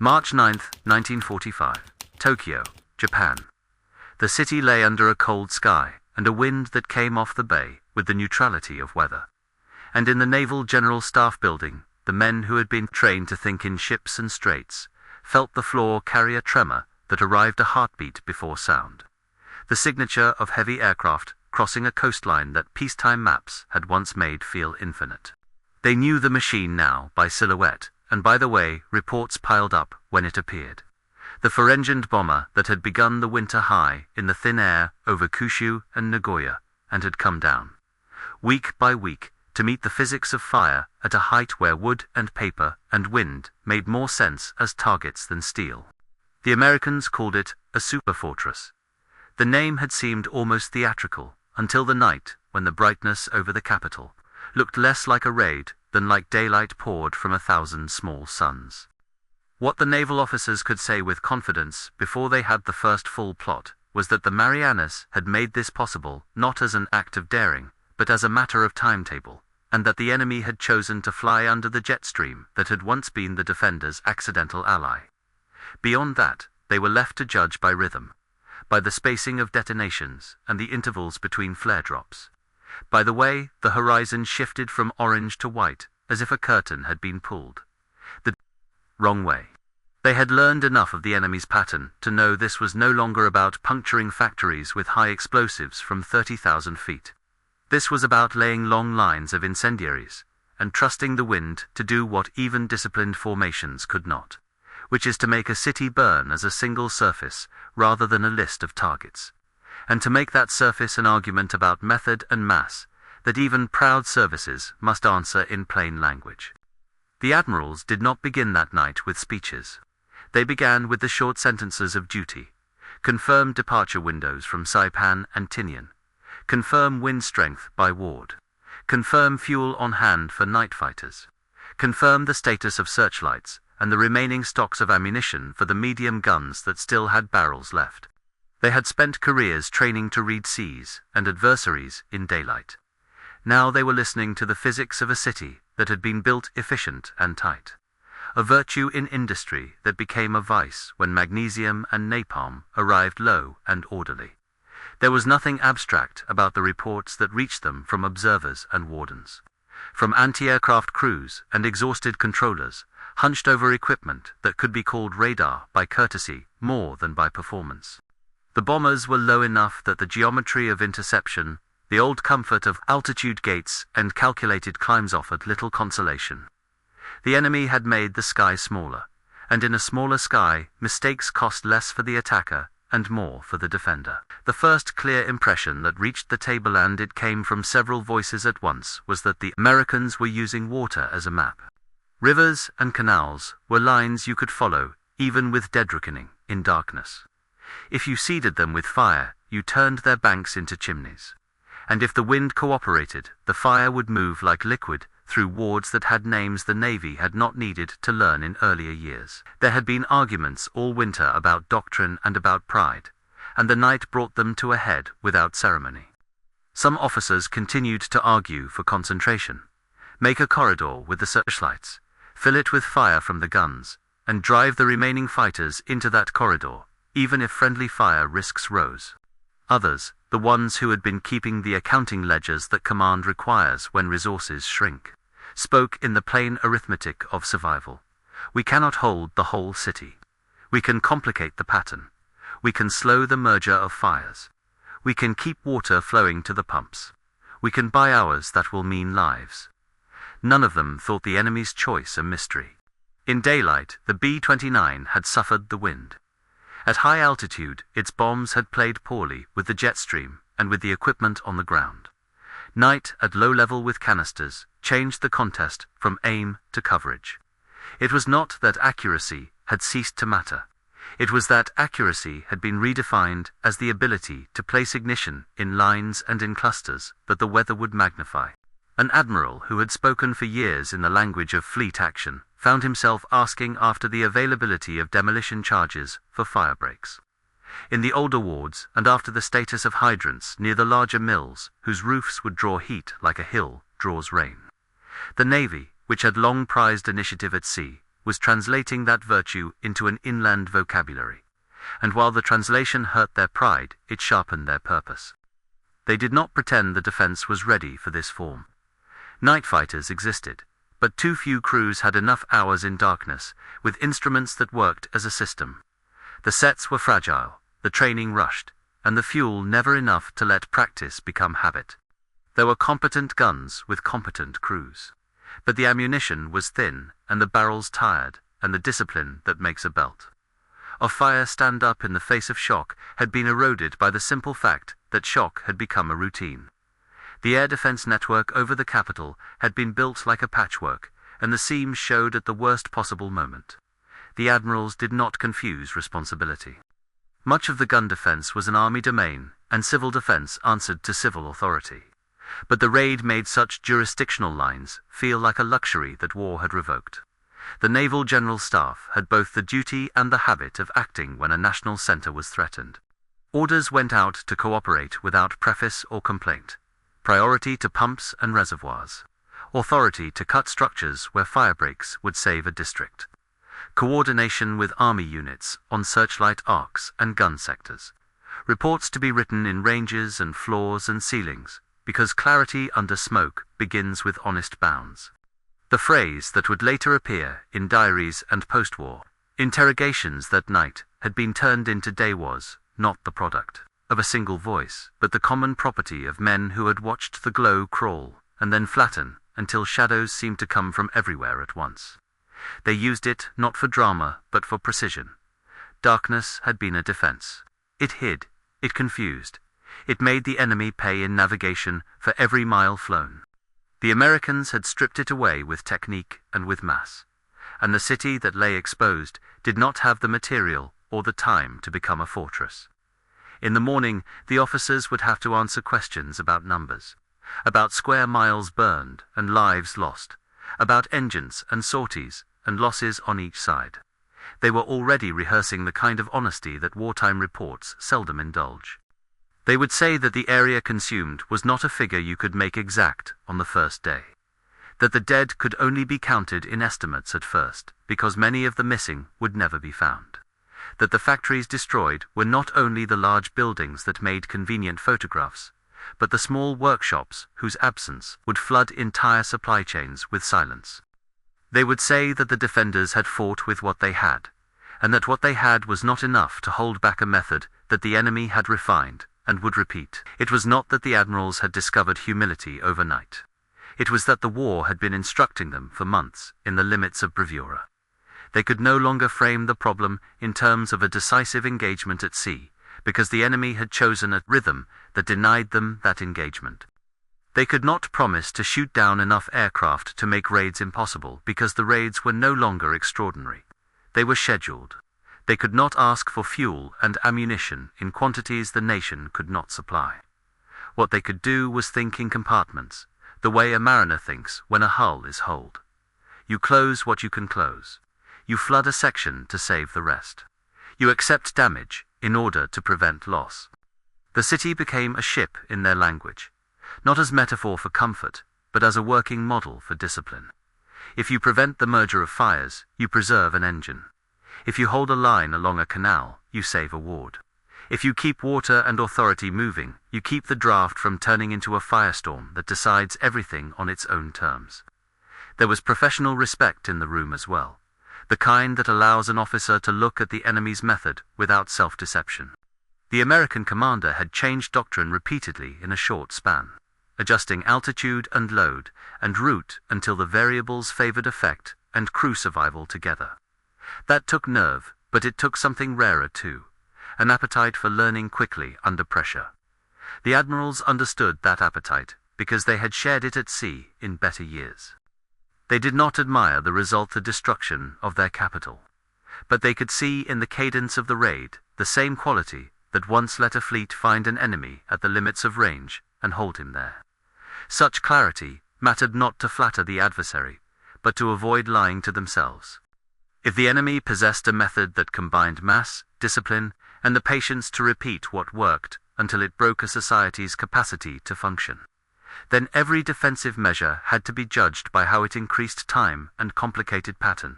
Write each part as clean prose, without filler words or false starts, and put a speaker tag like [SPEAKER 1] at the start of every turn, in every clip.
[SPEAKER 1] March 9, 1945. Tokyo, Japan. The city lay under a cold sky, and a wind that came off the bay, with the neutrality of weather. And in the Naval General Staff Building, the men who had been trained to think in ships and straits, felt the floor carry a tremor that arrived a heartbeat before sound. The signature of heavy aircraft crossing a coastline that peacetime maps had once made feel infinite. They knew the machine now by silhouette, and by the way reports piled up when it appeared. The four-engined bomber that had begun the winter high in the thin air over Kyushu and Nagoya, and had come down, week by week, to meet the physics of fire at a height where wood and paper and wind made more sense as targets than steel. The Americans called it a superfortress. The name had seemed almost theatrical, until the night when the brightness over the capital looked less like a raid than like daylight poured from 1,000 small suns. What the naval officers could say with confidence before they had the first full plot was that the Marianas had made this possible not as an act of daring, but as a matter of timetable, and that the enemy had chosen to fly under the jet stream that had once been the defenders' accidental ally. Beyond that, they were left to judge by rhythm, by the spacing of detonations and the intervals between flare drops, by the way the horizon shifted from orange to white as if a curtain had been pulled. The wrong way. They had learned enough of the enemy's pattern to know this was no longer about puncturing factories with high explosives from 30,000 feet. This was about laying long lines of incendiaries, and trusting the wind to do what even disciplined formations could not, which is to make a city burn as a single surface rather than a list of targets, and to make that surface an argument about method and mass that even proud services must answer in plain language. The Admirals did not begin that night with speeches. They began with the short sentences of duty: confirm departure windows from Saipan and Tinian, confirm wind strength by Ward, confirm fuel on hand for night fighters, confirm the status of searchlights and the remaining stocks of ammunition for the medium guns that still had barrels left. They had spent careers training to read seas and adversaries in daylight. Now they were listening to the physics of a city that had been built efficient and tight, a virtue in industry that became a vice when magnesium and napalm arrived low and orderly. There was nothing abstract about the reports that reached them from observers and wardens, from anti-aircraft crews and exhausted controllers, hunched over equipment that could be called radar by courtesy more than by performance. The bombers were low enough that the geometry of interception, the old comfort of altitude gates and calculated climbs offered little consolation. The enemy had made the sky smaller, and in a smaller sky, mistakes cost less for the attacker and more for the defender. The first clear impression that reached the table, and it came from several voices at once, was that the Americans were using water as a map. Rivers and canals were lines you could follow, even with dead reckoning, in darkness. If you seeded them with fire, you turned their banks into chimneys. And if the wind cooperated, the fire would move like liquid through wards that had names the Navy had not needed to learn in earlier years. There had been arguments all winter about doctrine and about pride, and the night brought them to a head without ceremony. Some officers continued to argue for concentration. Make a corridor with the searchlights, fill it with fire from the guns, and drive the remaining fighters into that corridor, even if friendly fire risks rose. Others, the ones who had been keeping the accounting ledgers that command requires when resources shrink, spoke in the plain arithmetic of survival. We cannot hold the whole city. We can complicate the pattern. We can slow the merger of fires. We can keep water flowing to the pumps. We can buy hours that will mean lives. None of them thought the enemy's choice a mystery. In daylight, the B-29 had suffered the wind. At high altitude, its bombs had played poorly with the jet stream and with the equipment on the ground. Night, at low level with canisters, changed the contest from aim to coverage. It was not that accuracy had ceased to matter. It was that accuracy had been redefined as the ability to place ignition in lines and in clusters that the weather would magnify. An admiral who had spoken for years in the language of fleet action found himself asking after the availability of demolition charges for fire breaks. In the older wards, and after the status of hydrants near the larger mills, whose roofs would draw heat like a hill draws rain. The Navy, which had long prized initiative at sea, was translating that virtue into an inland vocabulary, and while the translation hurt their pride, it sharpened their purpose. They did not pretend the defense was ready for this form. Night fighters existed, but too few crews had enough hours in darkness, with instruments that worked as a system. The sets were fragile, the training rushed, and the fuel never enough to let practice become habit. There were competent guns with competent crews, but the ammunition was thin, and the barrels tired, and the discipline that makes a belt of fire stand up in the face of shock had been eroded by the simple fact that shock had become a routine. The air defense network over the capital had been built like a patchwork, and the seams showed at the worst possible moment. The Admirals did not confuse responsibility. Much of the gun defense was an army domain, and civil defense answered to civil authority. But the raid made such jurisdictional lines feel like a luxury that war had revoked. The Naval General Staff had both the duty and the habit of acting when a national center was threatened. Orders went out to cooperate without preface or complaint. Priority to pumps and reservoirs. Authority to cut structures where fire breaks would save a district. Coordination with army units on searchlight arcs and gun sectors. Reports to be written in ranges and floors and ceilings, because clarity under smoke begins with honest bounds. The phrase that would later appear in diaries and postwar interrogations that night had been turned into day was not the product of a single voice, but the common property of men who had watched the glow crawl and then flatten until shadows seemed to come from everywhere at once. They used it not for drama but for precision. Darkness had been a defense. It hid, it confused, it made the enemy pay in navigation for every mile flown. The Americans had stripped it away with technique and with mass, and the city that lay exposed did not have the material or the time to become a fortress. In the morning, the officers would have to answer questions about numbers, about square miles burned and lives lost, about engines and sorties and losses on each side. They were already rehearsing the kind of honesty that wartime reports seldom indulge. They would say that the area consumed was not a figure you could make exact on the first day, that the dead could only be counted in estimates at first, because many of the missing would never be found, that the factories destroyed were not only the large buildings that made convenient photographs, but the small workshops whose absence would flood entire supply chains with silence. They would say that the defenders had fought with what they had, and that what they had was not enough to hold back a method that the enemy had refined and would repeat. It was not that the Admirals had discovered humility overnight. It was that the war had been instructing them for months in the limits of bravura. They could no longer frame the problem in terms of a decisive engagement at sea, because the enemy had chosen a rhythm that denied them that engagement. They could not promise to shoot down enough aircraft to make raids impossible, because the raids were no longer extraordinary. They were scheduled. They could not ask for fuel and ammunition in quantities the nation could not supply. What they could do was think in compartments, the way a mariner thinks when a hull is holed. You close what you can close. You flood a section to save the rest. You accept damage in order to prevent loss. The city became a ship in their language, not as metaphor for comfort, but as a working model for discipline. If you prevent the merger of fires, you preserve an engine. If you hold a line along a canal, you save a ward. If you keep water and authority moving, you keep the draft from turning into a firestorm that decides everything on its own terms. There was professional respect in the room as well, the kind that allows an officer to look at the enemy's method without self-deception. The American commander had changed doctrine repeatedly in a short span, adjusting altitude and load and route until the variables favored effect and crew survival together. That took nerve, but it took something rarer too, an appetite for learning quickly under pressure. The Admirals understood that appetite because they had shared it at sea in better years. They did not admire the result, the destruction of their capital, but they could see in the cadence of the raid the same quality that once let a fleet find an enemy at the limits of range and hold him there. Such clarity mattered not to flatter the adversary, but to avoid lying to themselves. If the enemy possessed a method that combined mass, discipline, and the patience to repeat what worked until it broke a society's capacity to function, then every defensive measure had to be judged by how it increased time and complicated pattern,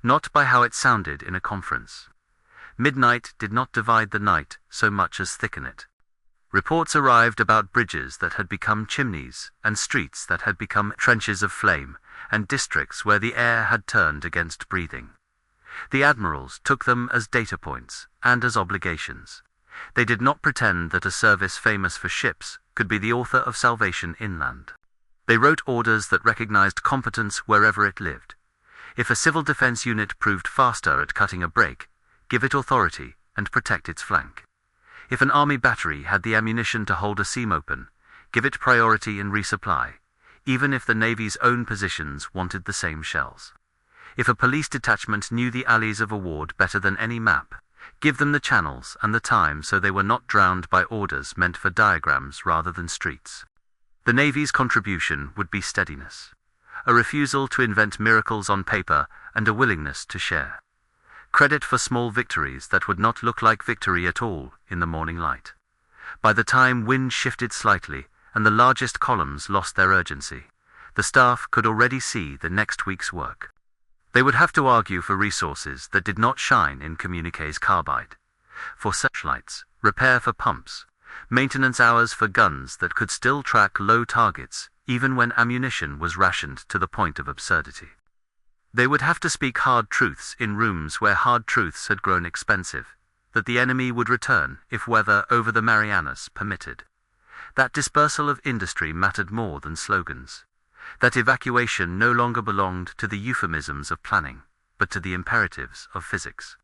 [SPEAKER 1] not by how it sounded in a conference. Midnight did not divide the night so much as thicken it. Reports arrived about bridges that had become chimneys, and streets that had become trenches of flame, and districts where the air had turned against breathing. The admirals took them as data points and as obligations. They did not pretend that a service famous for ships could be the author of salvation inland. They wrote orders that recognized competence wherever it lived. If a civil defense unit proved faster at cutting a break, give it authority and protect its flank. If an army battery had the ammunition to hold a seam open, give it priority in resupply, even if the Navy's own positions wanted the same shells. If a police detachment knew the alleys of a ward better than any map, give them the channels and the time so they were not drowned by orders meant for diagrams rather than streets. The Navy's contribution would be steadiness, a refusal to invent miracles on paper and a willingness to share. Credit for small victories that would not look like victory at all in the morning light. By the time wind shifted slightly and the largest columns lost their urgency, the staff could already see the next week's work. They would have to argue for resources that did not shine in communiques carbide, for searchlights, repair for pumps, maintenance hours for guns that could still track low targets even when ammunition was rationed to the point of absurdity. They would have to speak hard truths in rooms where hard truths had grown expensive, that the enemy would return if weather over the Marianas permitted. That dispersal of industry mattered more than slogans. That evacuation no longer belonged to the euphemisms of planning, but to the imperatives of physics.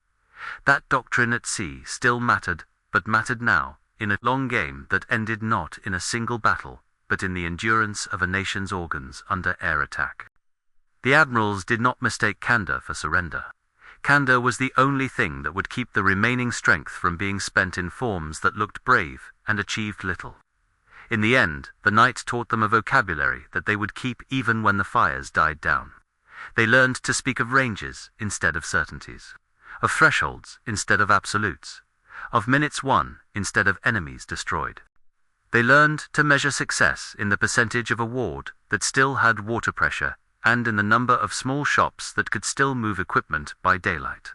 [SPEAKER 1] That doctrine at sea still mattered, but mattered now, in a long game that ended not in a single battle, but in the endurance of a nation's organs under air attack. The admirals did not mistake candor for surrender. Candor was the only thing that would keep the remaining strength from being spent in forms that looked brave and achieved little. In the end, the night taught them a vocabulary that they would keep even when the fires died down. They learned to speak of ranges instead of certainties, of thresholds instead of absolutes, of minutes won instead of enemies destroyed. They learned to measure success in the percentage of a ward that still had water pressure and in the number of small shops that could still move equipment by daylight.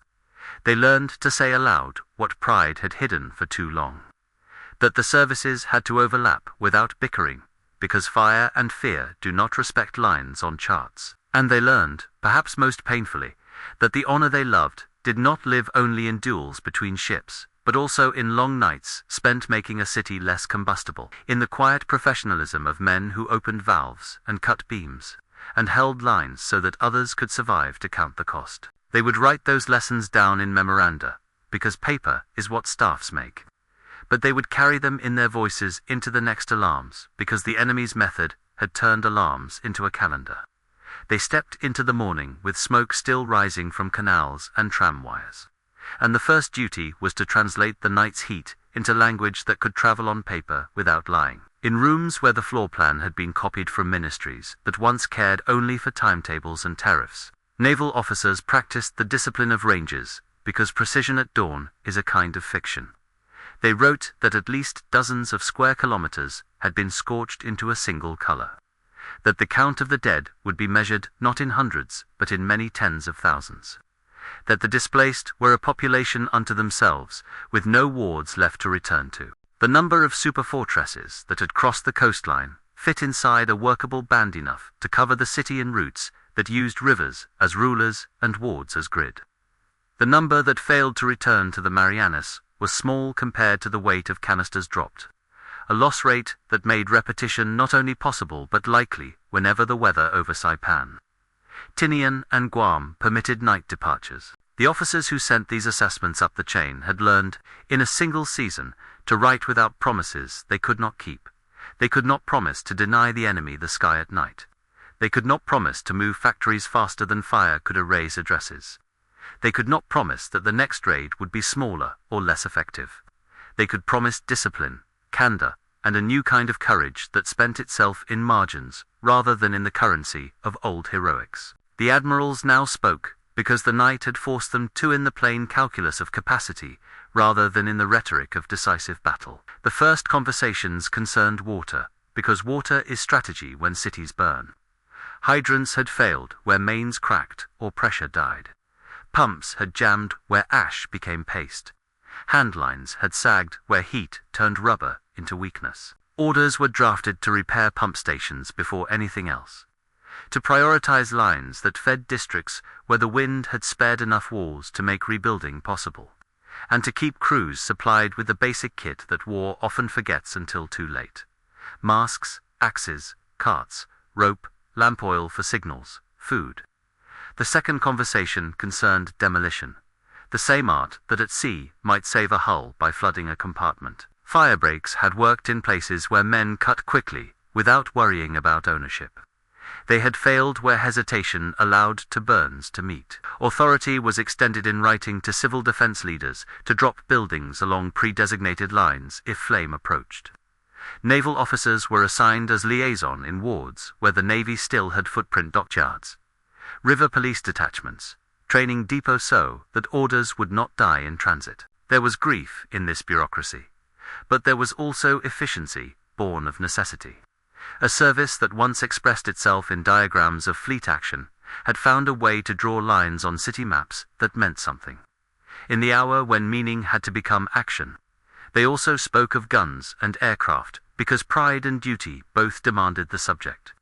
[SPEAKER 1] They learned to say aloud what pride had hidden for too long. That the services had to overlap without bickering, because fire and fear do not respect lines on charts. And they learned, perhaps most painfully, that the honor they loved did not live only in duels between ships, but also in long nights spent making a city less combustible, in the quiet professionalism of men who opened valves and cut beams, and held lines so that others could survive to count the cost. They would write those lessons down in memoranda, because paper is what staffs make. But they would carry them in their voices into the next alarms, because the enemy's method had turned alarms into a calendar. They stepped into the morning with smoke still rising from canals and tram wires. And the first duty was to translate the night's heat into language that could travel on paper without lying. In rooms where the floor plan had been copied from ministries that once cared only for timetables and tariffs, naval officers practiced the discipline of ranges, because precision at dawn is a kind of fiction. They wrote that at least dozens of square kilometers had been scorched into a single color. That the count of the dead would be measured not in hundreds, but in many tens of thousands. That the displaced were a population unto themselves, with no wards left to return to. The number of superfortresses that had crossed the coastline fit inside a workable band enough to cover the city in routes that used rivers as rulers and wards as grid. The number that failed to return to the Marianas was small compared to the weight of canisters dropped, a loss rate that made repetition not only possible but likely whenever the weather over Saipan, Tinian and Guam permitted night departures. The officers who sent these assessments up the chain had learned, in a single season, to write without promises they could not keep. They could not promise to deny the enemy the sky at night. They could not promise to move factories faster than fire could erase addresses. They could not promise that the next raid would be smaller or less effective. They could promise discipline, candor, and a new kind of courage that spent itself in margins rather than in the currency of old heroics. The admirals now spoke, because the night had forced them to in the plain calculus of capacity rather than in the rhetoric of decisive battle. The first conversations concerned water, because water is strategy when cities burn. Hydrants had failed where mains cracked or pressure died. Pumps had jammed where ash became paste. Handlines had sagged where heat turned rubber into weakness. Orders were drafted to repair pump stations before anything else, to prioritize lines that fed districts where the wind had spared enough walls to make rebuilding possible, and to keep crews supplied with the basic kit that war often forgets until too late: masks, axes, carts, rope, lamp oil for signals, food. The second conversation concerned demolition, the same art that at sea might save a hull by flooding a compartment. Fire breaks had worked in places where men cut quickly, without worrying about ownership. They had failed where hesitation allowed to burns to meet. Authority was extended in writing to civil defense leaders to drop buildings along pre-designated lines if flame approached. Naval officers were assigned as liaison in wards where the Navy still had footprint dockyards. River police detachments, training depots so that orders would not die in transit. There was grief in this bureaucracy, but there was also efficiency born of necessity. A service that once expressed itself in diagrams of fleet action had found a way to draw lines on city maps that meant something. In the hour when meaning had to become action, they also spoke of guns and aircraft because pride and duty both demanded the subject,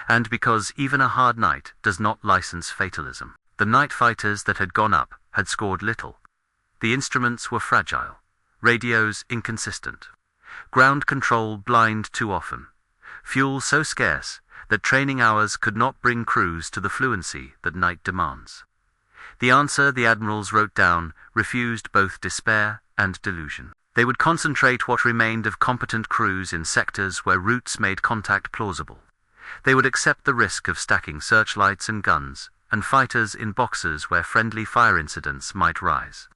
[SPEAKER 1] and because even a hard night does not license fatalism. The night fighters that had gone up had scored little. The instruments were fragile, radios inconsistent, ground control blind too often, fuel so scarce that training hours could not bring crews to the fluency that night demands. The answer the admirals wrote down refused both despair and delusion. They would concentrate what remained of competent crews in sectors where routes made contact plausible. They would accept the risk of stacking searchlights and guns and fighters in boxes where friendly fire incidents might rise.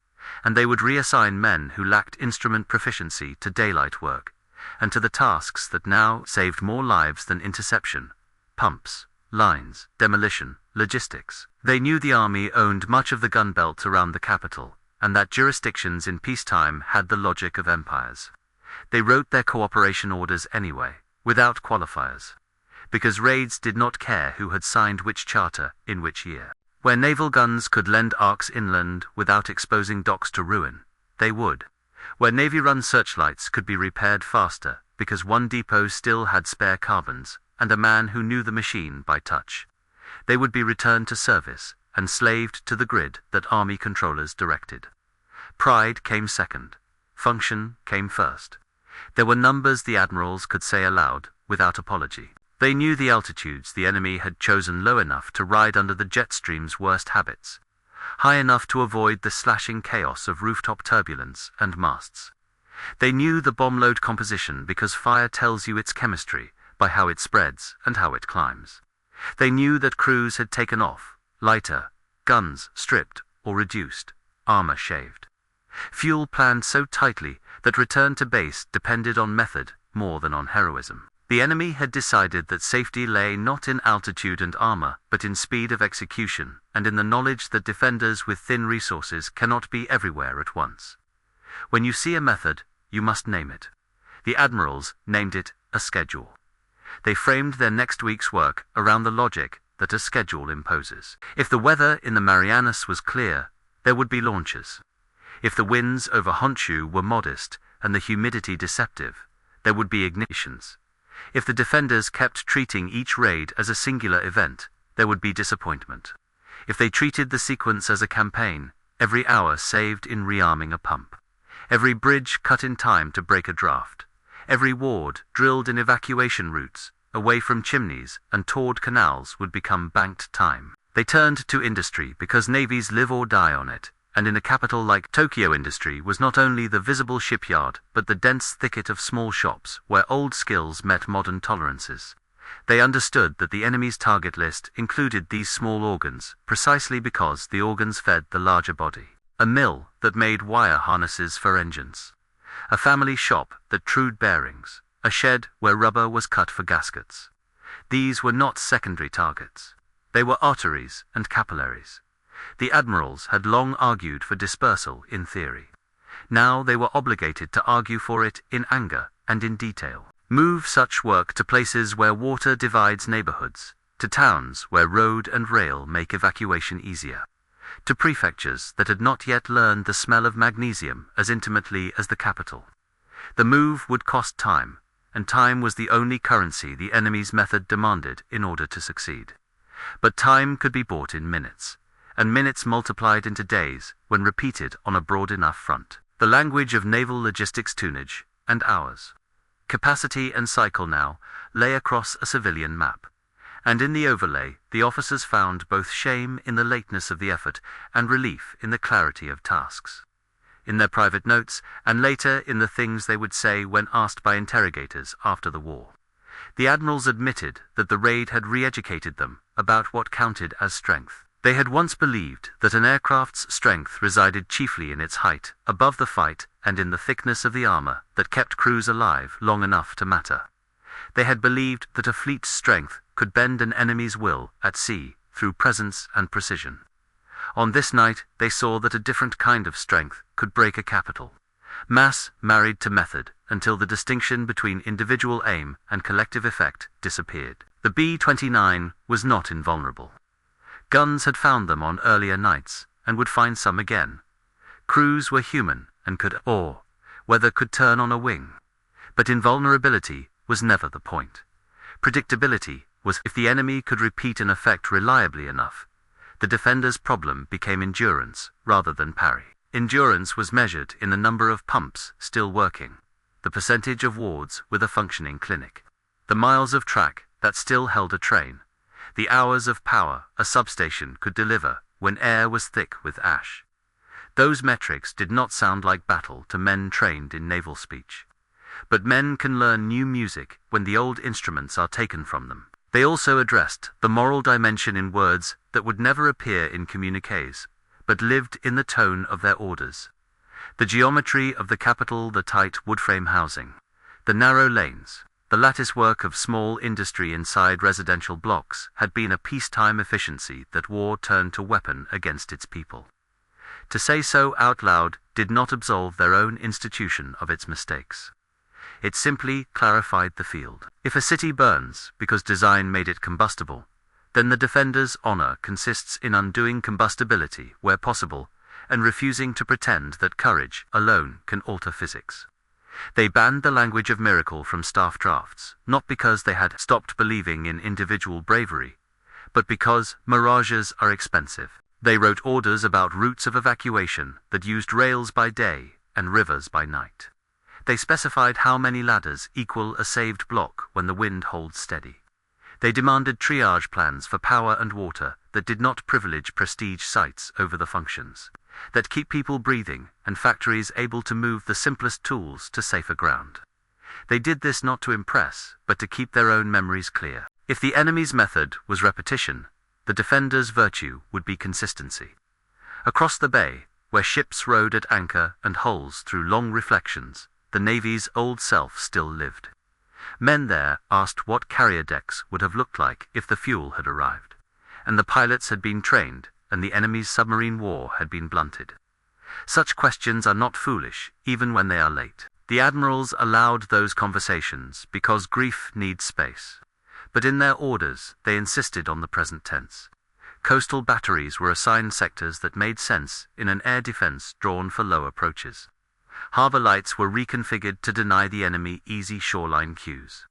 [SPEAKER 1] And they would reassign men who lacked instrument proficiency to daylight work, and to the tasks that now saved more lives than interception: pumps, lines, demolition, logistics. They knew the army owned much of the gun belt around the capital, and that jurisdictions in peacetime had the logic of empires. They wrote their cooperation orders anyway, without qualifiers, because raids did not care who had signed which charter in which year. Where naval guns could lend arcs inland without exposing docks to ruin, they would. Where Navy-run searchlights could be repaired faster because one depot still had spare carbons and a man who knew the machine by touch, they would be returned to service and slaved to the grid that army controllers directed. Pride came second. Function came first. There were numbers the admirals could say aloud without apology. They knew the altitudes the enemy had chosen low enough to ride under the jet stream's worst habits, high enough to avoid the slashing chaos of rooftop turbulence and masts. They knew the bomb load composition because fire tells you its chemistry by how it spreads and how it climbs. They knew that crews had taken off, lighter, guns stripped or reduced, armor shaved. Fuel planned so tightly that return to base depended on method more than on heroism. The enemy had decided that safety lay not in altitude and armor, but in speed of execution, and in the knowledge that defenders with thin resources cannot be everywhere at once. When you see a method, you must name it. The admirals named it a schedule. They framed their next week's work around the logic that a schedule imposes. If the weather in the Marianas was clear, there would be launches. If the winds over Honshu were modest and the humidity deceptive, there would be ignitions. If the defenders kept treating each raid as a singular event, there would be disappointment. If they treated the sequence as a campaign, every hour saved in rearming a pump, every bridge cut in time to break a draft, every ward drilled in evacuation routes, away from chimneys and towed canals would become banked time. They turned to industry because navies live or die on it, and in a capital like Tokyo, industry was not only the visible shipyard but the dense thicket of small shops where old skills met modern tolerances. They understood that the enemy's target list included these small organs precisely because the organs fed the larger body. A mill that made wire harnesses for engines, a family shop that trued bearings, a shed where rubber was cut for gaskets. These were not secondary targets. They were arteries and capillaries. The admirals had long argued for dispersal in theory. Now they were obligated to argue for it in anger and in detail. Move such work to places where water divides neighborhoods, to towns where road and rail make evacuation easier, to prefectures that had not yet learned the smell of magnesium as intimately as the capital. The move would cost time, and time was the only currency the enemy's method demanded in order to succeed. But time could be bought in minutes, and minutes multiplied into days when repeated on a broad enough front. The language of naval logistics tonnage and hours, capacity and cycle now lay across a civilian map, and in the overlay the officers found both shame in the lateness of the effort and relief in the clarity of tasks. In their private notes, and later in the things they would say when asked by interrogators after the war, the admirals admitted that the raid had re-educated them about what counted as strength. They had once believed that an aircraft's strength resided chiefly in its height, above the fight, and in the thickness of the armor that kept crews alive long enough to matter. They had believed that a fleet's strength could bend an enemy's will at sea through presence and precision. On this night they saw that a different kind of strength could break a capital. Mass married to method until the distinction between individual aim and collective effect disappeared. The B-29 was not invulnerable. Guns had found them on earlier nights, and would find some again. Crews were human, and weather could turn on a wing. But invulnerability was never the point. Predictability was if the enemy could repeat an effect reliably enough. The defender's problem became endurance rather than parry. Endurance was measured in the number of pumps still working, the percentage of wards with a functioning clinic, the miles of track that still held a train, the hours of power a substation could deliver when air was thick with ash. Those metrics did not sound like battle to men trained in naval speech. But men can learn new music when the old instruments are taken from them. They also addressed the moral dimension in words that would never appear in communiques, but lived in the tone of their orders. The geometry of the capital, the tight wood-frame housing, the narrow lanes, the lattice work of small industry inside residential blocks had been a peacetime efficiency that war turned to weapon against its people. To say so out loud did not absolve their own institution of its mistakes. It simply clarified the field. If a city burns because design made it combustible, then the defender's honor consists in undoing combustibility where possible and refusing to pretend that courage alone can alter physics. They banned the language of miracle from staff drafts, not because they had stopped believing in individual bravery, but because mirages are expensive. They wrote orders about routes of evacuation that used rails by day and rivers by night. They specified how many ladders equal a saved block when the wind holds steady. They demanded triage plans for power and water that did not privilege prestige sites over the functions, that keep people breathing and factories able to move the simplest tools to safer ground. They did this not to impress, but to keep their own memories clear. If the enemy's method was repetition, the defender's virtue would be consistency. Across the bay, where ships rode at anchor and hulls through long reflections, the Navy's old self still lived. Men there asked what carrier decks would have looked like if the fuel had arrived, and the pilots had been trained, and the enemy's submarine war had been blunted. Such questions are not foolish, even when they are late. The admirals allowed those conversations because grief needs space. But in their orders, they insisted on the present tense. Coastal batteries were assigned sectors that made sense in an air defense drawn for low approaches. Harbor lights were reconfigured to deny the enemy easy shoreline cues.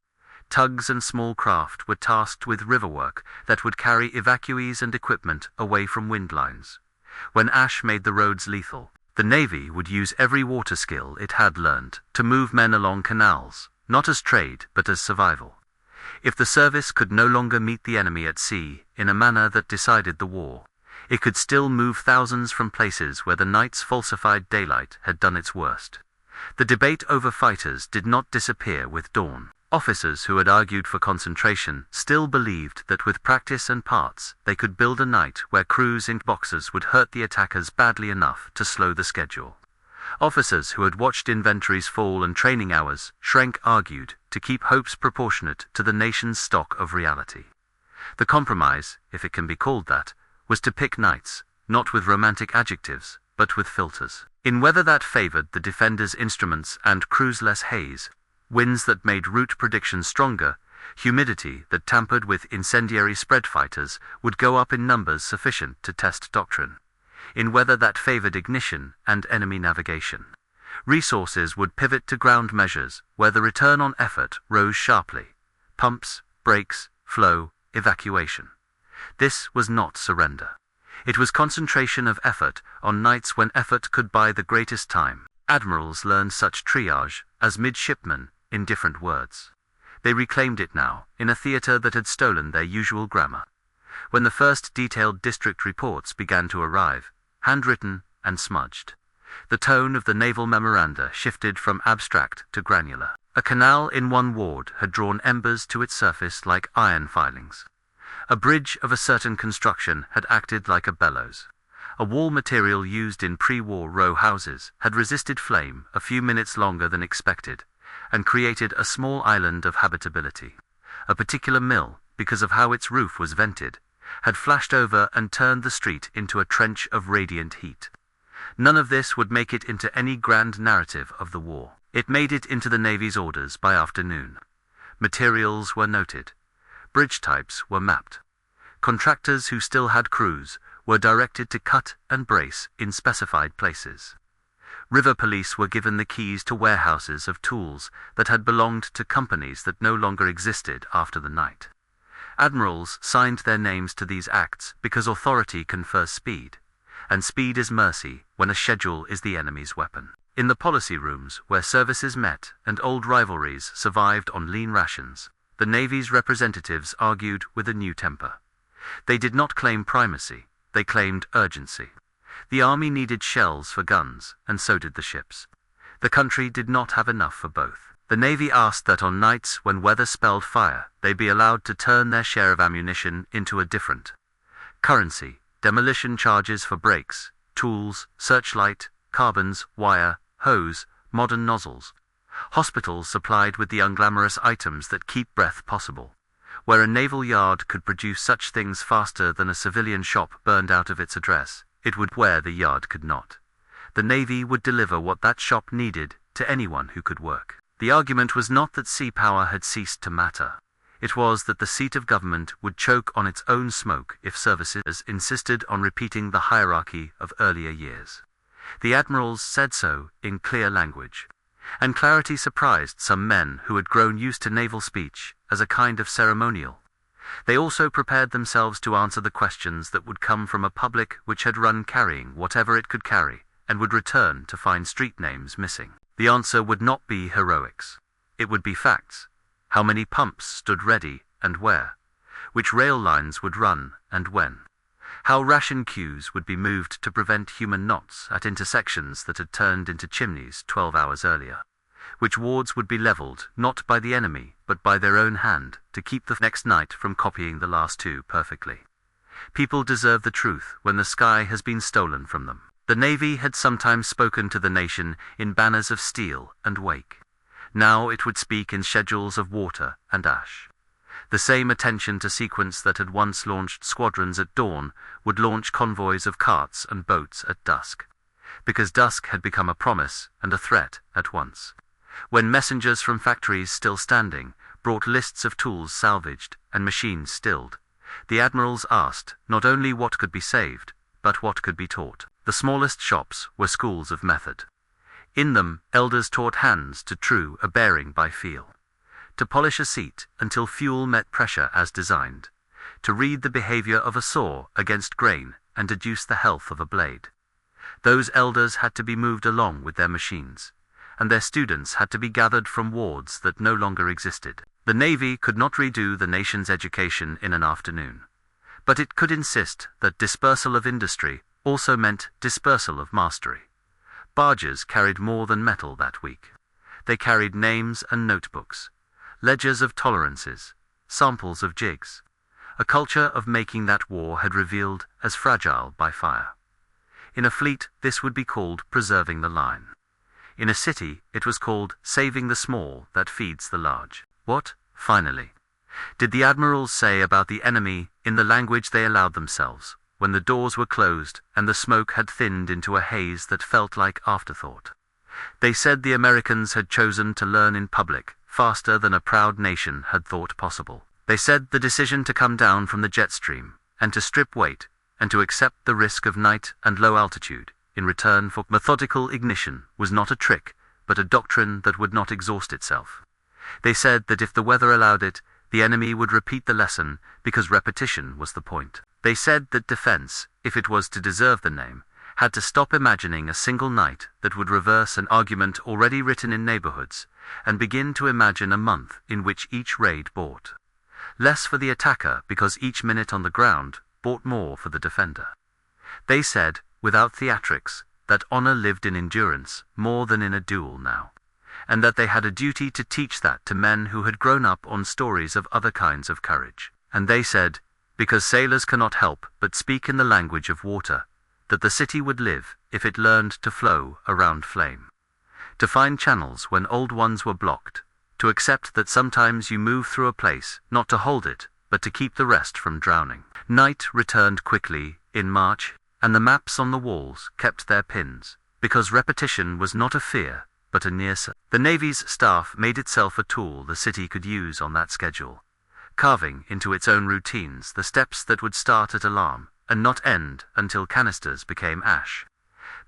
[SPEAKER 1] Tugs and small craft were tasked with river work that would carry evacuees and equipment away from wind lines. When ash made the roads lethal, the Navy would use every water skill it had learned to move men along canals, not as trade but as survival. If the service could no longer meet the enemy at sea in a manner that decided the war, it could still move thousands from places where the night's falsified daylight had done its worst. The debate over fighters did not disappear with dawn. Officers who had argued for concentration still believed that with practice and parts they could build a night where crews in boxes would hurt the attackers badly enough to slow the schedule. Officers who had watched inventories fall and training hours shrank argued to keep hopes proportionate to the nation's stock of reality. The compromise, if it can be called that, was to pick nights, not with romantic adjectives, but with filters. In weather that favored the defender's instruments and crews-less haze, winds that made route predictions stronger, humidity that tampered with incendiary spread fighters would go up in numbers sufficient to test doctrine. in weather that favored ignition and enemy navigation. Resources would pivot to ground measures, where the return on effort rose sharply: pumps, brakes, flow, evacuation. This was not surrender. It was concentration of effort on nights when effort could buy the greatest time. Admirals learned such triage as midshipmen, in different words. They reclaimed it now, in a theatre that had stolen their usual grammar. When the first detailed district reports began to arrive, handwritten and smudged, the tone of the naval memoranda shifted from abstract to granular. A canal in one ward had drawn embers to its surface like iron filings. A bridge of a certain construction had acted like a bellows. A wall material used in pre-war row houses had resisted flame a few minutes longer than expected, and created a small island of habitability. A particular mill, because of how its roof was vented, had flashed over and turned the street into a trench of radiant heat. None of this would make it into any grand narrative of the war. It made it into the Navy's orders by afternoon. Materials were noted. Bridge types were mapped. Contractors who still had crews were directed to cut and brace in specified places. River police were given the keys to warehouses of tools that had belonged to companies that no longer existed after the night. Admirals signed their names to these acts because authority confers speed, and speed is mercy when a schedule is the enemy's weapon. In the policy rooms, where services met and old rivalries survived on lean rations, the Navy's representatives argued with a new temper. They did not claim primacy, they claimed urgency. The Army needed shells for guns, and so did the ships. The country did not have enough for both. The Navy asked that on nights when weather spelled fire, they be allowed to turn their share of ammunition into a different currency: demolition charges for brakes, tools, searchlight, carbons, wire, hose, modern nozzles. Hospitals supplied with the unglamorous items that keep breath possible. Where a naval yard could produce such things faster than a civilian shop burned out of its address, it would where the yard could not. The Navy would deliver what that shop needed to anyone who could work. The argument was not that sea power had ceased to matter. It was that the seat of government would choke on its own smoke if services insisted on repeating the hierarchy of earlier years. The admirals said so in clear language, and clarity surprised some men who had grown used to naval speech as a kind of ceremonial. They also prepared themselves to answer the questions that would come from a public which had run carrying whatever it could carry, and would return to find street names missing. The answer would not be heroics. It would be facts. How many pumps stood ready and where? Which rail lines would run and when? How ration queues would be moved to prevent human knots at intersections that had turned into chimneys 12 hours earlier? Which wards would be levelled not by the enemy but by their own hand to keep the next night from copying the last two perfectly? People deserve the truth when the sky has been stolen from them. The Navy had sometimes spoken to the nation in banners of steel and wake. Now it would speak in schedules of water and ash. The same attention to sequence that had once launched squadrons at dawn would launch convoys of carts and boats at dusk, because dusk had become a promise and a threat at once. When messengers from factories still standing brought lists of tools salvaged and machines stilled, the admirals asked not only what could be saved, but what could be taught. The smallest shops were schools of method. In them, elders taught hands to true a bearing by feel, to polish a seat until fuel met pressure as designed, to read the behavior of a saw against grain and deduce the health of a blade. Those elders had to be moved along with their machines, and their students had to be gathered from wards that no longer existed. The Navy could not redo the nation's education in an afternoon, but it could insist that dispersal of industry also meant dispersal of mastery. Barges carried more than metal that week. They carried names and notebooks, ledgers of tolerances, samples of jigs, a culture of making that war had revealed as fragile by fire. In a fleet, this would be called preserving the line. In a city, it was called saving the small that feeds the large. What, finally, did the admirals say about the enemy in the language they allowed themselves, when the doors were closed and the smoke had thinned into a haze that felt like afterthought? They said the Americans had chosen to learn in public faster than a proud nation had thought possible. They said the decision to come down from the jet stream and to strip weight and to accept the risk of night and low altitude in return for methodical ignition was not a trick, but a doctrine that would not exhaust itself. They said that if the weather allowed it, the enemy would repeat the lesson because repetition was the point. They said that defense, if it was to deserve the name, had to stop imagining a single night that would reverse an argument already written in neighborhoods, and begin to imagine a month in which each raid bought less for the attacker because each minute on the ground bought more for the defender. They said, without theatrics, that honor lived in endurance more than in a duel now, and that they had a duty to teach that to men who had grown up on stories of other kinds of courage. And they said, because sailors cannot help but speak in the language of water, that the city would live if it learned to flow around flame, to find channels when old ones were blocked, to accept that sometimes you move through a place not to hold it, but to keep the rest from drowning. Night returned quickly in March, and the maps on the walls kept their pins, because repetition was not a fear, but a near-certainty. The Navy's staff made itself a tool the city could use on that schedule, carving into its own routines the steps that would start at alarm and not end until canisters became ash.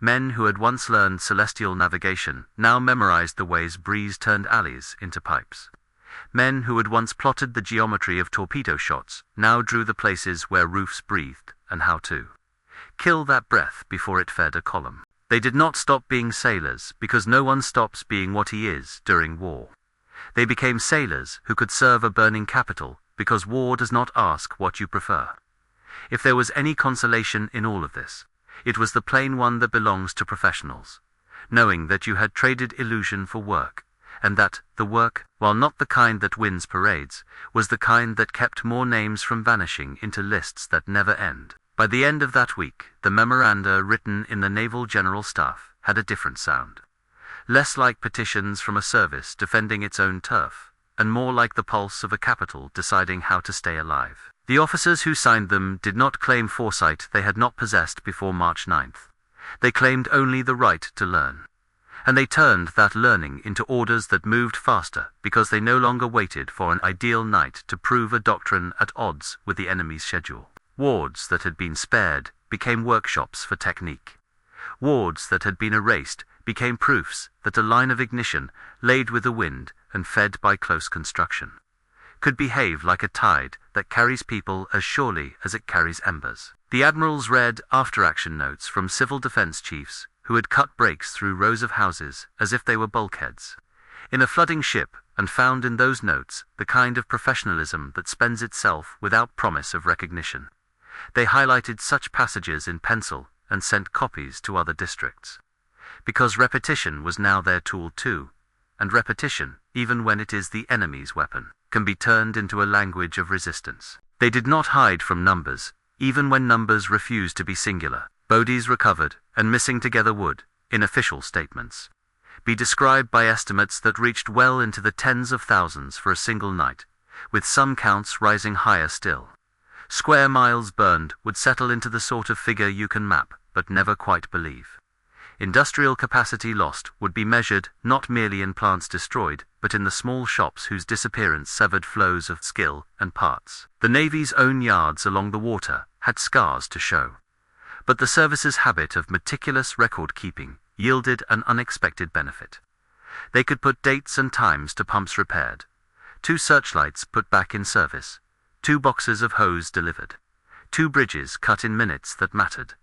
[SPEAKER 1] Men who had once learned celestial navigation now memorized the ways breeze turned alleys into pipes. Men who had once plotted the geometry of torpedo shots now drew the places where roofs breathed and how to kill that breath before it fed a column. They did not stop being sailors because no one stops being what he is during war. They became sailors who could serve a burning capital because war does not ask what you prefer. If there was any consolation in all of this, it was the plain one that belongs to professionals, knowing that you had traded illusion for work, and that the work, while not the kind that wins parades, was the kind that kept more names from vanishing into lists that never end. By the end of that week, the memoranda written in the Naval General Staff had a different sound, less like petitions from a service defending its own turf, and more like the pulse of a capital deciding how to stay alive. The officers who signed them did not claim foresight they had not possessed before March 9th. They claimed only the right to learn. And they turned that learning into orders that moved faster because they no longer waited for an ideal night to prove a doctrine at odds with the enemy's schedule. Wards that had been spared became workshops for technique. Wards that had been erased became proofs that a line of ignition, laid with the wind and fed by close construction, could behave like a tide that carries people as surely as it carries embers. The admirals read after-action notes from civil defense chiefs who had cut breaks through rows of houses as if they were bulkheads in a flooding ship, and found in those notes the kind of professionalism that spends itself without promise of recognition. They highlighted such passages in pencil and sent copies to other districts, because repetition was now their tool too, and repetition, even when it is the enemy's weapon, can be turned into a language of resistance. They did not hide from numbers, even when numbers refused to be singular. Bodies recovered and missing together would, in official statements, be described by estimates that reached well into the tens of thousands for a single night, with some counts rising higher still. Square miles burned would settle into the sort of figure you can map, but never quite believe. Industrial capacity lost would be measured not merely in plants destroyed, but in the small shops whose disappearance severed flows of skill and parts. The Navy's own yards along the water had scars to show, but the service's habit of meticulous record-keeping yielded an unexpected benefit. They could put dates and times to pumps repaired, 2 searchlights put back in service, 2 boxes of hose delivered, 2 bridges cut in minutes that mattered,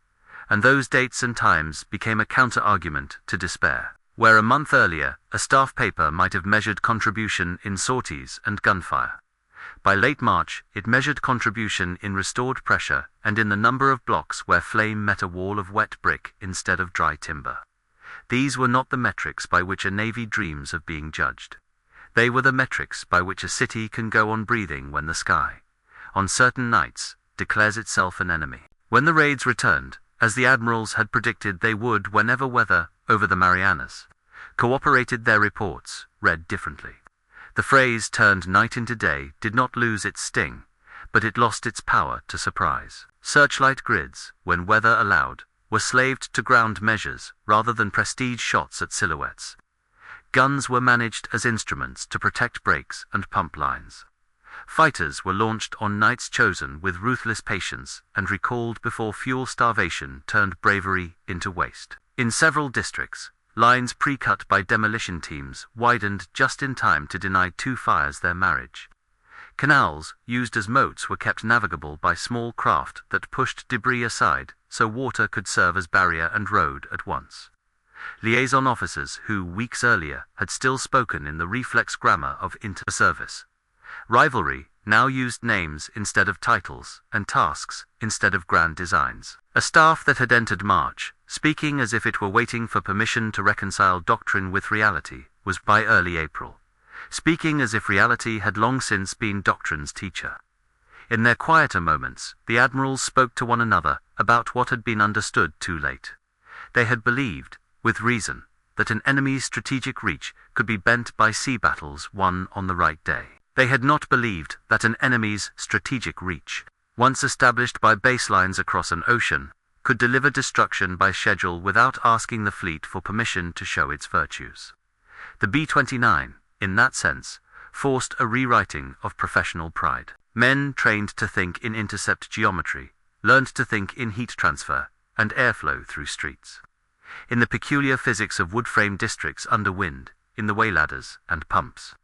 [SPEAKER 1] and those dates and times became a counter-argument to despair. Where a month earlier, a staff paper might have measured contribution in sorties and gunfire, by late March it measured contribution in restored pressure and in the number of blocks where flame met a wall of wet brick instead of dry timber. These were not the metrics by which a navy dreams of being judged. They were the metrics by which a city can go on breathing when the sky, on certain nights, declares itself an enemy. When the raids returned, as the admirals had predicted they would whenever weather, over the Marianas, cooperated, their reports read differently. The phrase turned night into day did not lose its sting, but it lost its power to surprise. Searchlight grids, when weather allowed, were slaved to ground measures rather than prestige shots at silhouettes. Guns were managed as instruments to protect brakes and pump lines. Fighters were launched on nights chosen with ruthless patience and recalled before fuel starvation turned bravery into waste. In several districts, lines pre-cut by demolition teams widened just in time to deny two fires their marriage. Canals, used as moats, were kept navigable by small craft that pushed debris aside so water could serve as barrier and road at once. Liaison officers who, weeks earlier, had still spoken in the reflex grammar of inter-service rivalry now used names instead of titles and tasks instead of grand designs. A staff that had entered March, speaking as if it were waiting for permission to reconcile doctrine with reality, was by early April, speaking as if reality had long since been doctrine's teacher. In their quieter moments, the admirals spoke to one another about what had been understood too late. They had believed, with reason, that an enemy's strategic reach could be bent by sea battles won on the right day. They had not believed that an enemy's strategic reach, once established by baselines across an ocean, could deliver destruction by schedule without asking the fleet for permission to show its virtues. The B-29, in that sense, forced a rewriting of professional pride. Men trained to think in intercept geometry, learned to think in heat transfer and airflow through streets. In the peculiar physics of wood-frame districts under wind, in the way ladders and pumps.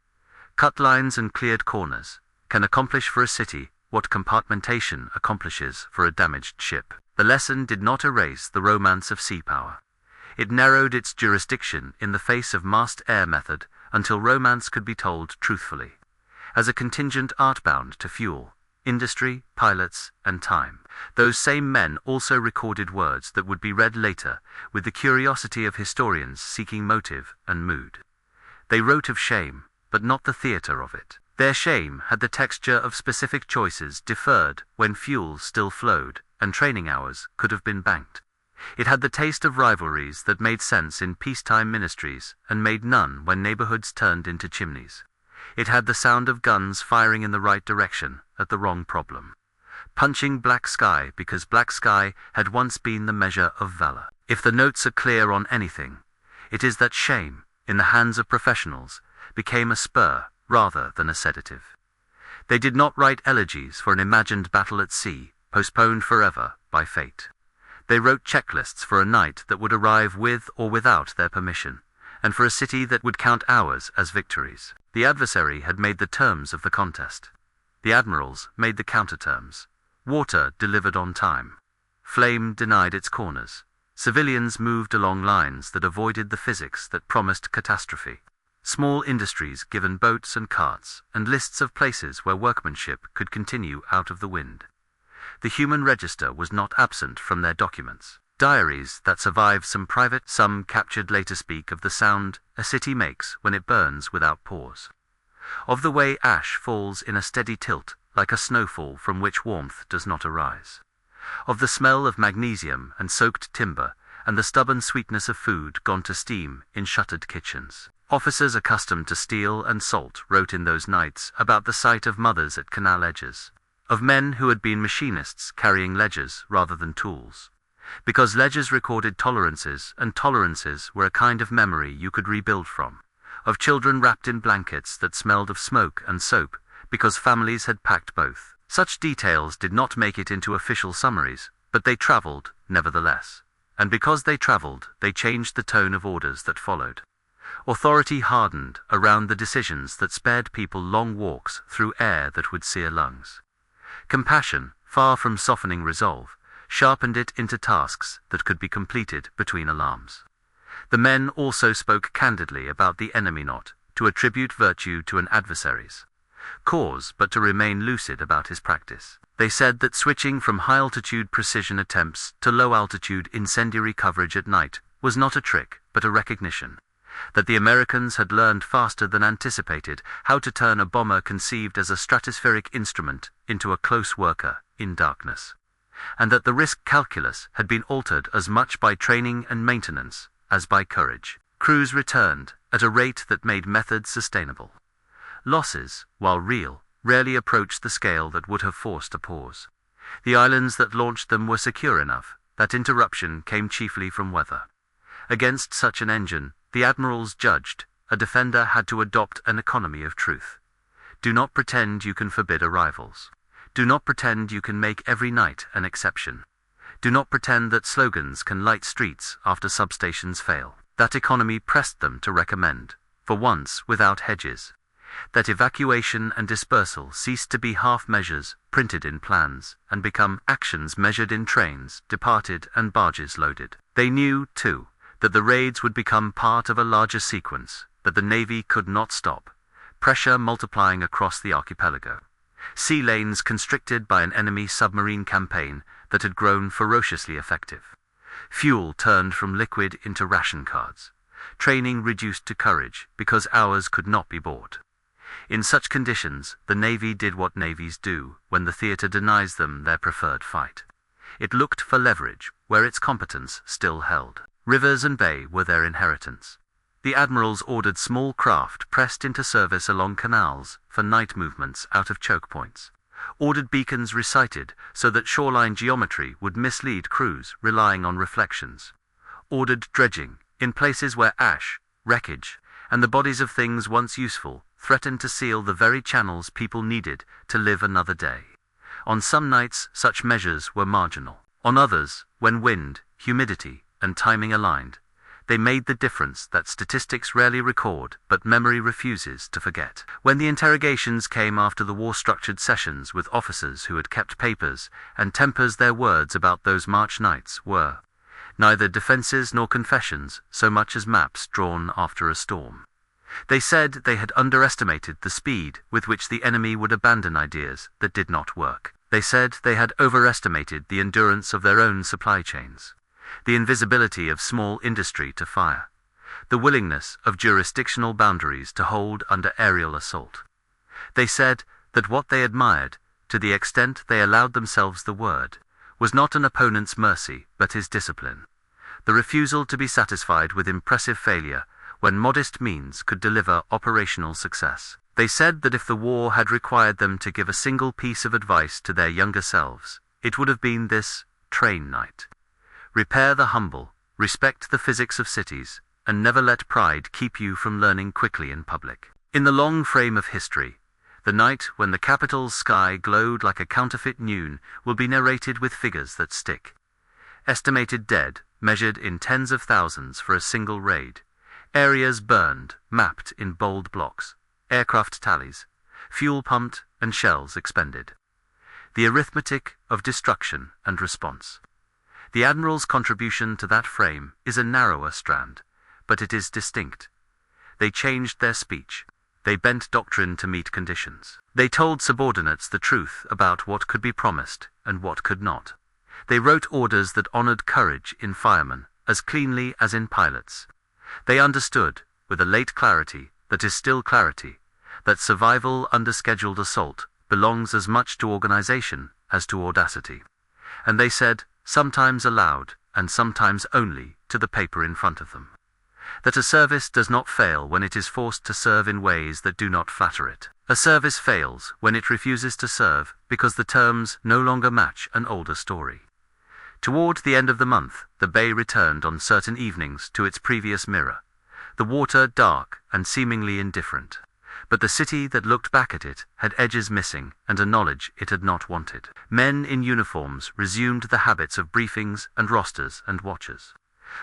[SPEAKER 1] Cut lines and cleared corners can accomplish for a city what compartmentation accomplishes for a damaged ship. The lesson did not erase the romance of sea power. It narrowed its jurisdiction in the face of massed air method until romance could be told truthfully, as a contingent art-bound to fuel, industry, pilots, and time. Those same men also recorded words that would be read later with the curiosity of historians seeking motive and mood. They wrote of shame, but not the theater of it. Their shame had the texture of specific choices deferred when fuel still flowed and training hours could have been banked. It had the taste of rivalries that made sense in peacetime ministries and made none when neighborhoods turned into chimneys. It had the sound of guns firing in the right direction at the wrong problem, punching black sky because black sky had once been the measure of valor. If the notes are clear on anything, it is that shame, in the hands of professionals, became a spur rather than a sedative. They did not write elegies for an imagined battle at sea, postponed forever by fate. They wrote checklists for a night that would arrive with or without their permission, and for a city that would count hours as victories. The adversary had made the terms of the contest. The admirals made the counterterms. Water delivered on time. Flame denied its corners. Civilians moved along lines that avoided the physics that promised catastrophe. Small industries given boats and carts, and lists of places where workmanship could continue out of the wind. The human register was not absent from their documents. Diaries that survive some private, some captured later speak of the sound a city makes when it burns without pause. Of the way ash falls in a steady tilt, like a snowfall from which warmth does not arise. Of the smell of magnesium and soaked timber, and the stubborn sweetness of food gone to steam in shuttered kitchens. Officers accustomed to steel and salt wrote in those nights about the sight of mothers at canal edges, of men who had been machinists carrying ledgers rather than tools, because ledgers recorded tolerances and tolerances were a kind of memory you could rebuild from, of children wrapped in blankets that smelled of smoke and soap because families had packed both. Such details did not make it into official summaries, but they traveled, nevertheless, and because they traveled, they changed the tone of orders that followed. Authority hardened around the decisions that spared people long walks through air that would sear lungs. Compassion, far from softening resolve, sharpened it into tasks that could be completed between alarms. The men also spoke candidly about the enemy, not to attribute virtue to an adversary's cause, but to remain lucid about his practice. They said that switching from high-altitude precision attempts to low-altitude incendiary coverage at night was not a trick, but a recognition that the Americans had learned faster than anticipated how to turn a bomber conceived as a stratospheric instrument into a close worker in darkness, and that the risk calculus had been altered as much by training and maintenance as by courage. Crews returned at a rate that made methods sustainable. Losses, while real, rarely approached the scale that would have forced a pause. The islands that launched them were secure enough that interruption came chiefly from weather. Against such an engine, the admirals judged, a defender had to adopt an economy of truth. Do not pretend you can forbid arrivals. Do not pretend you can make every night an exception. Do not pretend that slogans can light streets after substations fail. That economy pressed them to recommend, for once without hedges, that evacuation and dispersal ceased to be half measures printed in plans and become actions measured in trains departed and barges loaded. They knew, too, that the raids would become part of a larger sequence, that the Navy could not stop, pressure multiplying across the archipelago. Sea lanes constricted by an enemy submarine campaign that had grown ferociously effective. Fuel turned from liquid into ration cards. Training reduced to courage because hours could not be bought. In such conditions, the Navy did what navies do when the theater denies them their preferred fight. It looked for leverage where its competence still held. Rivers and bay were their inheritance. The admirals ordered small craft pressed into service along canals for night movements out of choke points. Ordered beacons recited so that shoreline geometry would mislead crews relying on reflections. Ordered dredging in places where ash, wreckage, and the bodies of things once useful threatened to seal the very channels people needed to live another day. On some nights, such measures were marginal. On others, when wind, humidity, and timing aligned, they made the difference that statistics rarely record but memory refuses to forget. When the interrogations came after the war-structured sessions with officers who had kept papers and tempers their words about those March nights were neither defenses nor confessions so much as maps drawn after a storm. They said they had underestimated the speed with which the enemy would abandon ideas that did not work. They said they had overestimated the endurance of their own supply chains, the invisibility of small industry to fire, the willingness of jurisdictional boundaries to hold under aerial assault. They said that what they admired, to the extent they allowed themselves the word, was not an opponent's mercy but his discipline, the refusal to be satisfied with impressive failure when modest means could deliver operational success. They said that if the war had required them to give a single piece of advice to their younger selves, it would have been this: train night. Repair the humble, respect the physics of cities, and never let pride keep you from learning quickly in public. In the long frame of history, the night when the capital's sky glowed like a counterfeit noon will be narrated with figures that stick. Estimated dead, measured in tens of thousands for a single raid. Areas burned, mapped in bold blocks. Aircraft tallies, fuel pumped and shells expended. The arithmetic of destruction and response. The Admiral's contribution to that frame is a narrower strand, but it is distinct. They changed their speech. They bent doctrine to meet conditions. They told subordinates the truth about what could be promised and what could not. They wrote orders that honored courage in firemen as cleanly as in pilots. They understood, with a late clarity that is still clarity, that survival under scheduled assault belongs as much to organization as to audacity. And they said, sometimes aloud and sometimes only to the paper in front of them, that a service does not fail when it is forced to serve in ways that do not flatter it. A service fails when it refuses to serve because the terms no longer match an older story. Toward the end of the month, the bay returned on certain evenings to its previous mirror, the water dark and seemingly indifferent. But the city that looked back at it had edges missing and a knowledge it had not wanted. Men in uniforms resumed the habits of briefings and rosters and watches.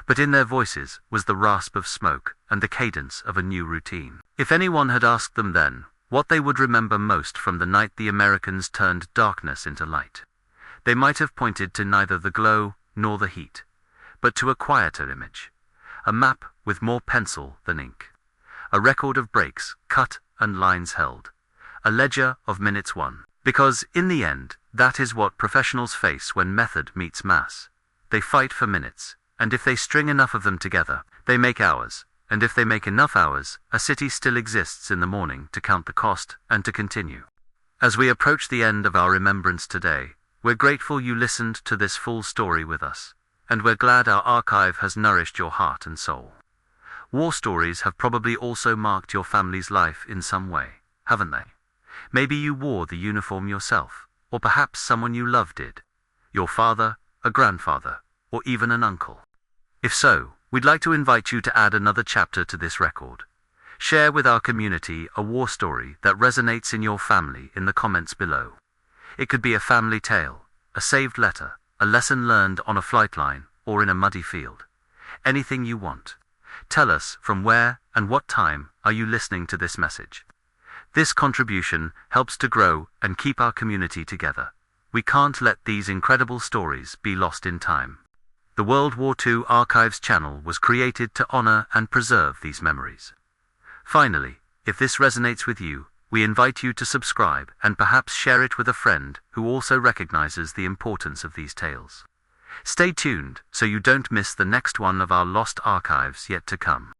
[SPEAKER 1] But in their voices was the rasp of smoke and the cadence of a new routine. If anyone had asked them then what they would remember most from the night the Americans turned darkness into light, they might have pointed to neither the glow nor the heat, but to a quieter image, a map with more pencil than ink, a record of breaks cut and lines held, a ledger of minutes won. Because, in the end, that is what professionals face when method meets mass. They fight for minutes, and if they string enough of them together, they make hours, and if they make enough hours, a city still exists in the morning to count the cost and to continue. As we approach the end of our remembrance today, we're grateful you listened to this full story with us, and we're glad our archive has nourished your heart and soul. War stories have probably also marked your family's life in some way, haven't they? Maybe you wore the uniform yourself, or perhaps someone you loved did. Your father, a grandfather, or even an uncle. If so, we'd like to invite you to add another chapter to this record. Share with our community a war story that resonates in your family in the comments below. It could be a family tale, a saved letter, a lesson learned on a flight line, or in a muddy field. Anything you want. Tell us from where and what time are you listening to this message. This contribution helps to grow and keep our community together. We can't let these incredible stories be lost in time. The World War II Archives channel was created to honor and preserve these memories. Finally, if this resonates with you, we invite you to subscribe and perhaps share it with a friend who also recognizes the importance of these tales. Stay tuned so you don't miss the next one of our lost archives yet to come.